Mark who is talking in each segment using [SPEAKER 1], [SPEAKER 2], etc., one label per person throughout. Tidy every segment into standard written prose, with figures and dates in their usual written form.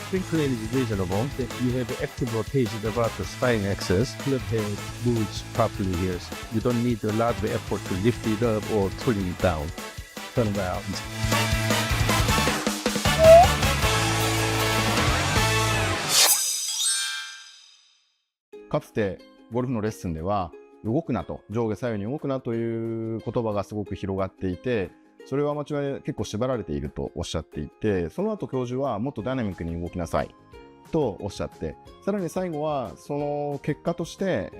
[SPEAKER 1] Sprinkling is reasonable. You have active rotation about the spine axis. Club head moves properly here. You don't need a lot of effort to lift it up or turn it down. Turn around.
[SPEAKER 2] かつてゴルフのレッスンでは動くなと、上下左右に動くなという言葉がすごく広がっていて、それはアマチュアで結構縛られているとおっしゃっていて、その後教授はもっとダイナミックに動きなさいとおっしゃって、さらに最後はその結果として、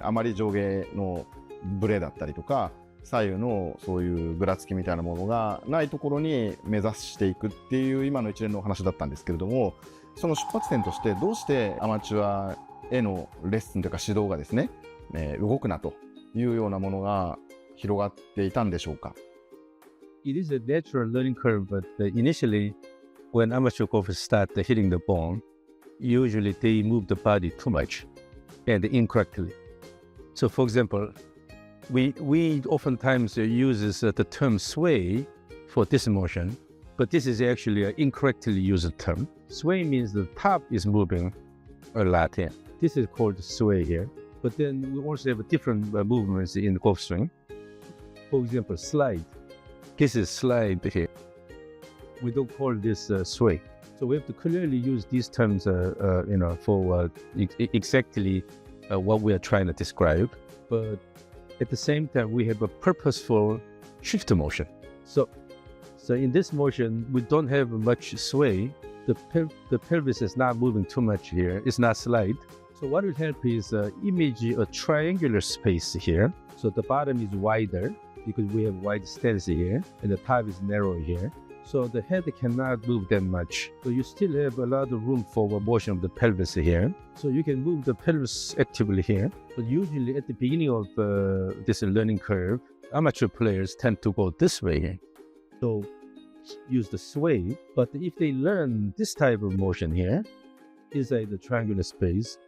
[SPEAKER 2] あまり上下のブレだったりとか左右のそういうぐらつきみたいなものがないところに目指していくっていう今の一連のお話だったんですけれども、その出発点としてどうしてアマチュアへのレッスンというか指導がですね、動くなというようなものが広がっていたんでしょうか。
[SPEAKER 1] It is a natural learning curve, but initially, when amateur golfers start hitting the ball, usually they move the body too much and incorrectly. So, for example, we oftentimes use the term sway for this motion, but this is actually an incorrectly used term. Sway means the top is moving a lot here. This is called sway here. But then we also have different movements in the golf swing. For example, slide. This is slide here. We don't call this sway. So we have to clearly use these terms, for exactly what we are trying to describe. But at the same time, we have a purposeful shift motion. So in this motion, we don't have much sway. The pelvis is not moving too much here. It's not slide. So what will help is image a triangular space here. So the bottom is wider because we have wide stance here, and the top is narrow here. So the head cannot move that much. So you still have a lot of room for motion of the pelvis here. So you can move the pelvis actively here. But usually at the beginning of this learning curve, amateur players tend to go this way here. So use the sway. But if they learn this type of motion here, inside the triangular space,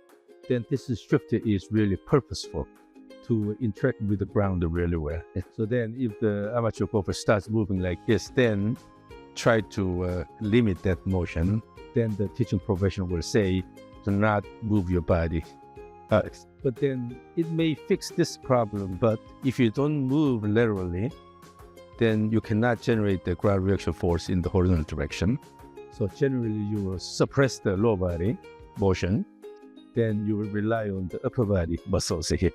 [SPEAKER 1] then this shift is really purposeful to interact with the ground really well. So then if the amateur golfer starts moving like this, then try to limit that motion. Then the teaching professional will say to not move your body. But then it may fix this problem, but if you don't move laterally, then you cannot generate the ground reaction force in the horizontal direction. So generally you will suppress the lower body motion. Then you will rely on the upper body muscles here.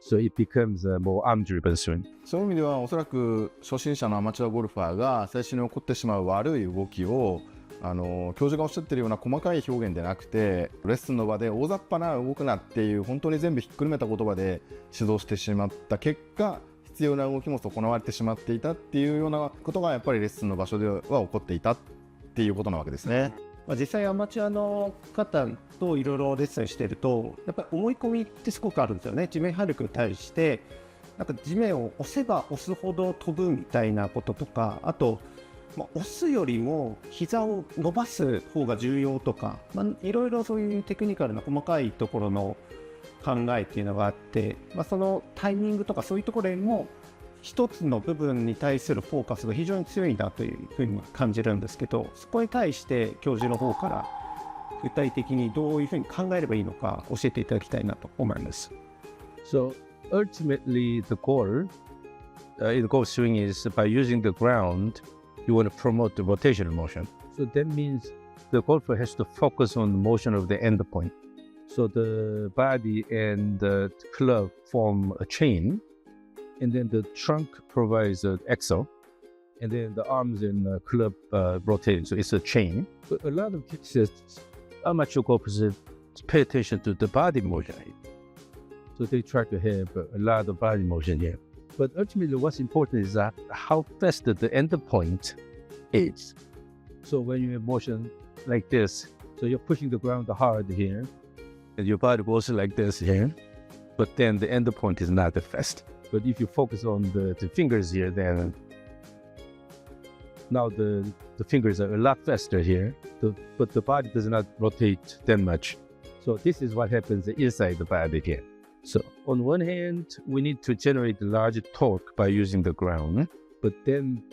[SPEAKER 1] So it becomes a more arm-driven swing.
[SPEAKER 2] そういう意味ではおそらく初心者のアマチュアゴルファーが最初に起こってしまう悪い動きを教授がおっしゃっているような細かい表現でなくて、レッスンの場で大雑把な動くなっていう本当に全部ひっくるめた言葉で指導してしまった結果、必要な動きも損なわれてしまっていたっていうようなことがやっぱりレッスンの場所では起こっていたっていうことなわけですね。
[SPEAKER 3] 実際アマチュアの方といろいろレッスンしてると、やっぱり思い込みってすごくあるんですよね。地面反力に対してなんか地面を押せば押すほど飛ぶみたいなこととか、あと、押すよりも膝を伸ばす方が重要とか、いろいろそういうテクニカルな細かいところの考えっていうのがあって、そのタイミングとかそういうところでも一つの部分に対するフォーカスが非常に強いなというふうに感じるんですけど、そこに対して教授の方から具体的にどういうふうに考えればいいのか教えていただきたいなと思います。
[SPEAKER 1] So ultimately the goal in golf swing is by using the ground, you want to promote the rotational motion. So that means the golfer has to focus on the motion of the end point. So the body and the club form a chain. And then the trunk provides an axle, and then the arms and club rotate. So it's a chain. But a lot of cases, amateur golfers pay attention to the body motion. So they try to have a lot of body motion here. But ultimately, what's important is that how fast the end point is. So when you have motion like this, so you're pushing the ground hard here, and your body goes like this here, but then the end point is not that fast. But if you focus on the fingers here, then now the fingers are a lot faster here, but the body does not rotate that much. So this is what happens inside the body here. So on one hand, we need to generate large torque by using the ground, but then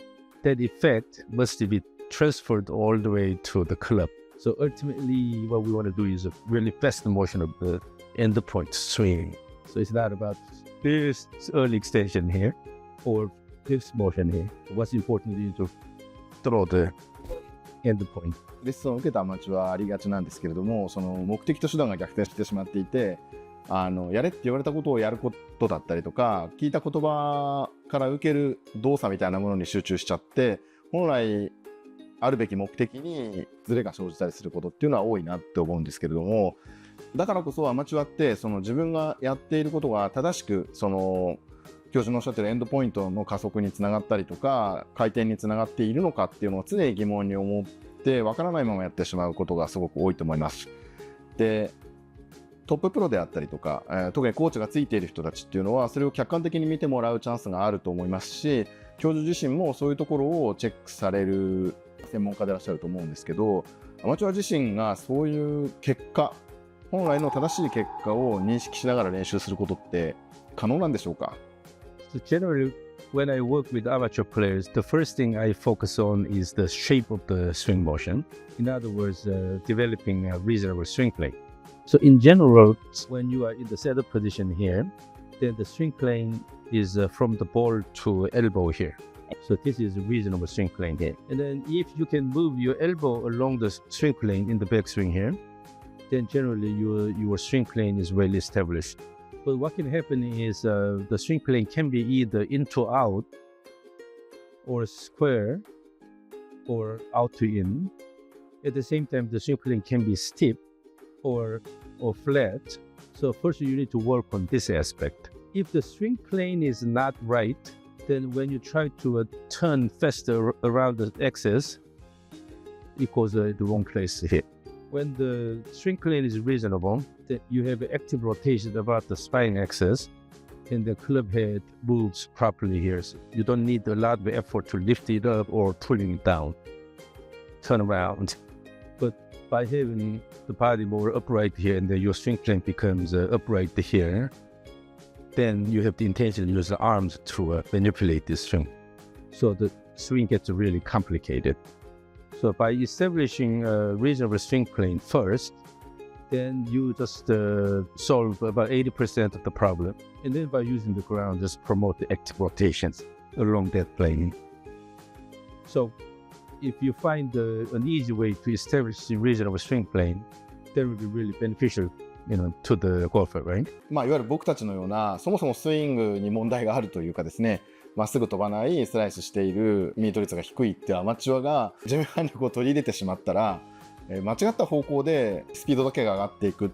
[SPEAKER 1] that effect must be transferred all the way to the club. So ultimately, what we want to do is a really fast motion of the end point swing. So it's not about this early extension here or this motion here. What's important is to throw the end point.
[SPEAKER 2] レッスンを受けたアマチュアはありがちなんですけれども、その目的と手段が逆転してしまっていて、やれって言われたことをやることだったりとか、聞いた言葉から受ける動作みたいなものに集中しちゃって、本来あるべき目的にズレが生じたりすることっていうのは多いなって思うんですけれども、だからこそアマチュアってその自分がやっていることが正しくその教授のおっしゃってるエンドポイントの加速につながったりとか回転につながっているのかっていうのを常に疑問に思ってわからないままやってしまうことがすごく多いと思います。で、トッププロであったりとか、特にコーチがついている人たちっていうのはそれを客観的に見てもらうチャンスがあると思いますし、教授自身もそういうところをチェックされる専門家でいらっしゃると思うんですけど、アマチュア自身がそういう結果、本来の正しい結果を認識しながら練習することって可能なんでしょうか？
[SPEAKER 1] So generally, when I work with amateur players, the first thing I focus on is the shape of the swing motion. In other words, developing a reasonable swing plane. So in general, when you are in the setup position here, then the swing plane is from the ball to elbow here. So this is a reasonable swing plane here. And then if you can move your elbow along the swing plane in the backswing here, then generally your swing plane is well established. But what can happen is the swing plane can be either into out or square or out to in. At the same time, the swing plane can be steep or flat. So first you need to work on this aspect. If the swing plane is not right, then when you try to turn faster around the axis, it goes the wrong place here. When the swing plane is reasonable, then you have active rotation about the spine axis, and the club head moves properly here. So you don't need a lot of effort to lift it up or pulling it down, turn around. But by having the body more upright here, and then your swing plane becomes upright here, then you have the intention to use the arms to manipulate this swing. So the swing gets really complicated. So by establishing a reasonable swing plane first, then you just solve about 80% of the problem. And then by using the ground, just promote the active rotations along that plane. So if you find an easy way to establish a reasonable swing plane, that will be really beneficial, to the golfer, right?
[SPEAKER 2] いわゆる僕たちのようなそもそもスイングに問題があるというかですね、まっすぐ飛ばないスライスしているミート率が低いっていうアマチュアが地面反力を取り入れてしまったら、間違った方向でスピードだけが上がっていくっ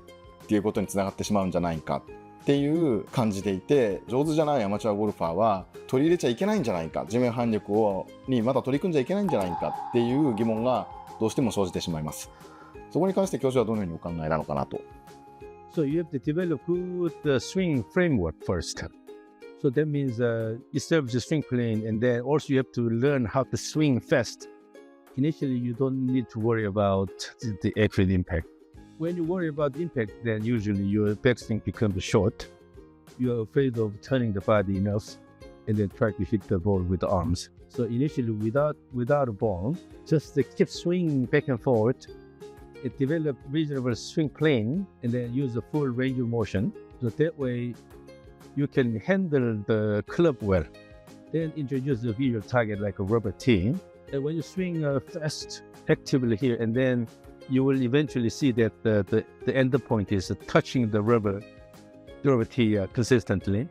[SPEAKER 2] ていうことにつながってしまうんじゃないかっていう感じでいて、上手じゃないアマチュアゴルファーは取り入れちゃいけないんじゃないか、地面反力にまだ取り組んじゃいけないんじゃないかっていう疑問がどうしても生じてしまいます。そこに関して教授はどのようにお考えなのかなと。
[SPEAKER 1] So you have to develop good swing framework first. So that means establish a swing plane, and then also you have to learn how to swing fast. Initially, you don't need to worry about the actual impact. When you worry about the impact, then usually your backswing becomes short. You're afraid of turning the body enough, and then try to hit the ball with the arms. So initially, without a ball, just keep swinging back and forth. It develop reasonable swing plane, and then use the full range of motion. So that way, you can handle the club well. Then introduce the visual target like a rubber tee. And when you swing fast, actively here, and then you will eventually see that the end point is touching the rubber tee consistently.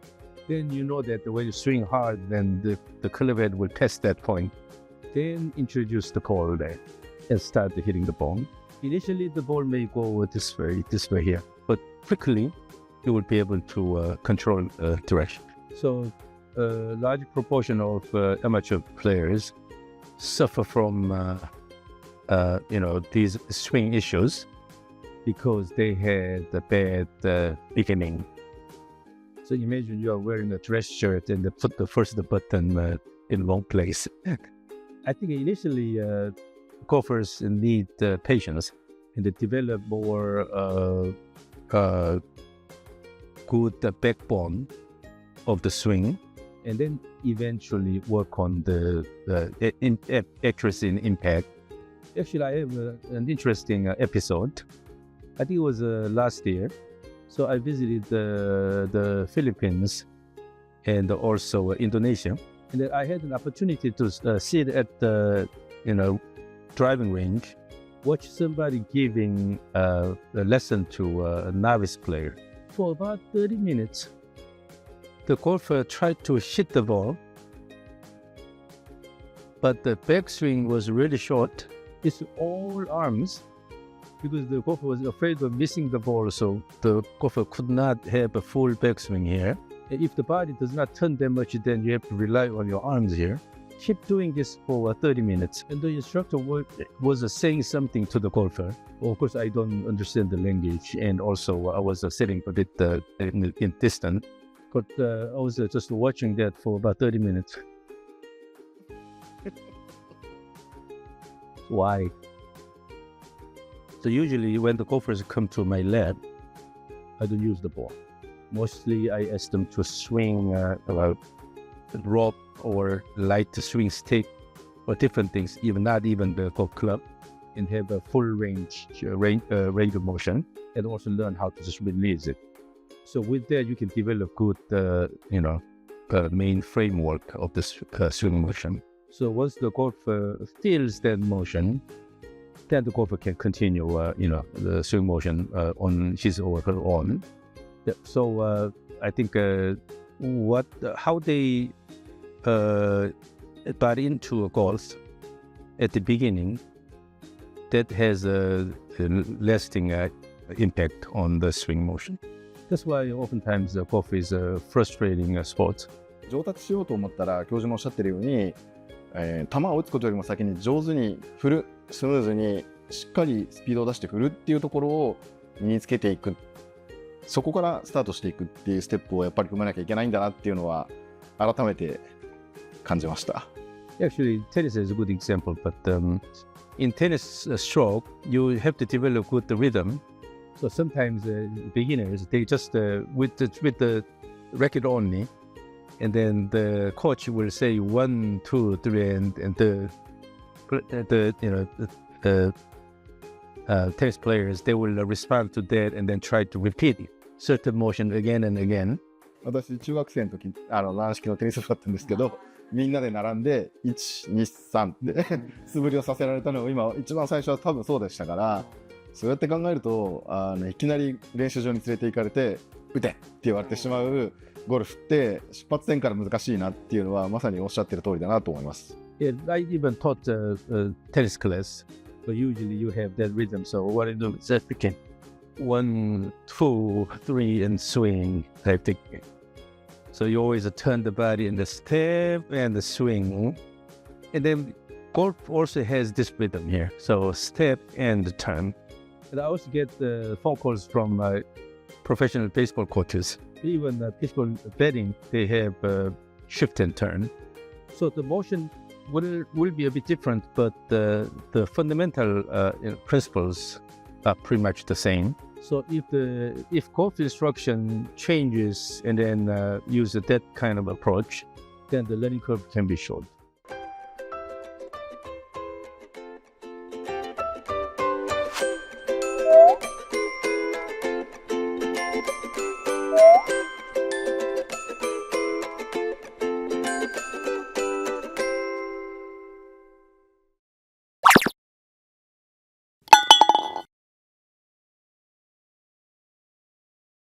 [SPEAKER 1] Then you know that when you swing hard, then the club head will test that point. Then introduce the ball there and start hitting the ball. Initially, the ball may go this way here, but quickly you will be able to control direction. So a large proportion of amateur players suffer from these swing issues because they had a bad beginning. So imagine you are wearing a dress shirt and they put the first button in wrong place. I think initially golfers need patience and they develop more good backbone of the swing, and then eventually work on the accuracy and impact Actually, I have an interesting episode. I think it was last year. So I visited the Philippines and also Indonesia. And then I had an opportunity to sit at the driving range, watch somebody giving a lesson to a novice player. For about 30 minutes, the golfer tried to hit the ball, but the backswing was really short. It's all arms because the golfer was afraid of missing the ball, so the golfer could not have a full backswing here. If the body does not turn that much, then you have to rely on your arms here. Keep doing this for 30 minutes. And the instructor was saying something to the golfer. Of course, I don't understand the language, and also I was sitting a bit in distance. But I was just watching that for about 30 minutes. Why? So usually when the golfers come to my lab, I don't use the ball. Mostly I ask them to swing a rope or light swing stick or different things, not even the golf club, and have a full range of motion, and also learn how to just release it. So with that, you can develop good, main framework of the swing motion. So once the golfer feels that motion, then the golfer can continue, the swing motion on his or her own. Yeah, so I think how they got into golf at the beginning, that has a lasting impact on the swing motion. That's why oftentimes golf is a frustrating sport.
[SPEAKER 2] 上達しようと思ったら、教授もおっしゃってるように、球を打つことよりも先に上手に振る、スムーズにしっかりスピードを出して振るっていうところを身につけていく、そこからスタートしていくっていうステップをやっぱり踏まなきゃいけないんだなっていうのは改めて感じました。
[SPEAKER 1] Actually, tennis is a good example, but in tennis stroke, you have to develop good rhythm. So sometimes beginners, they just with the racket only, and then the coach will say 1, 2, 3, and the tennis players, they will respond to that and then try to repeat certain motion again and again.
[SPEAKER 2] 私中学生の時軟式のテニス部だったんですけど、みんなで並んで1、2、3って素振りをさせられたのを今一番最初は多分そうでしたから、そうやって考えるといきなり練習場に連れて行かれて打てって言われてしまうゴルフって出発点から難しいなっていうのはまさにおっしゃってる通りだなと思います。
[SPEAKER 1] Yeah, I even taught tennis class, but usually you have that rhythm. So what I do is just begin 1, 2, 3 and swing type thing. So you always turn the body in the step and the swing. And then golf also has this rhythm here. So step and turn. And I also get phone calls from professional baseball coaches. Even baseball betting, they have shift and turn. So the motion will be a bit different, but the fundamental principles are pretty much the same. So if golf instruction changes and then use that kind of approach, then the learning curve can be short.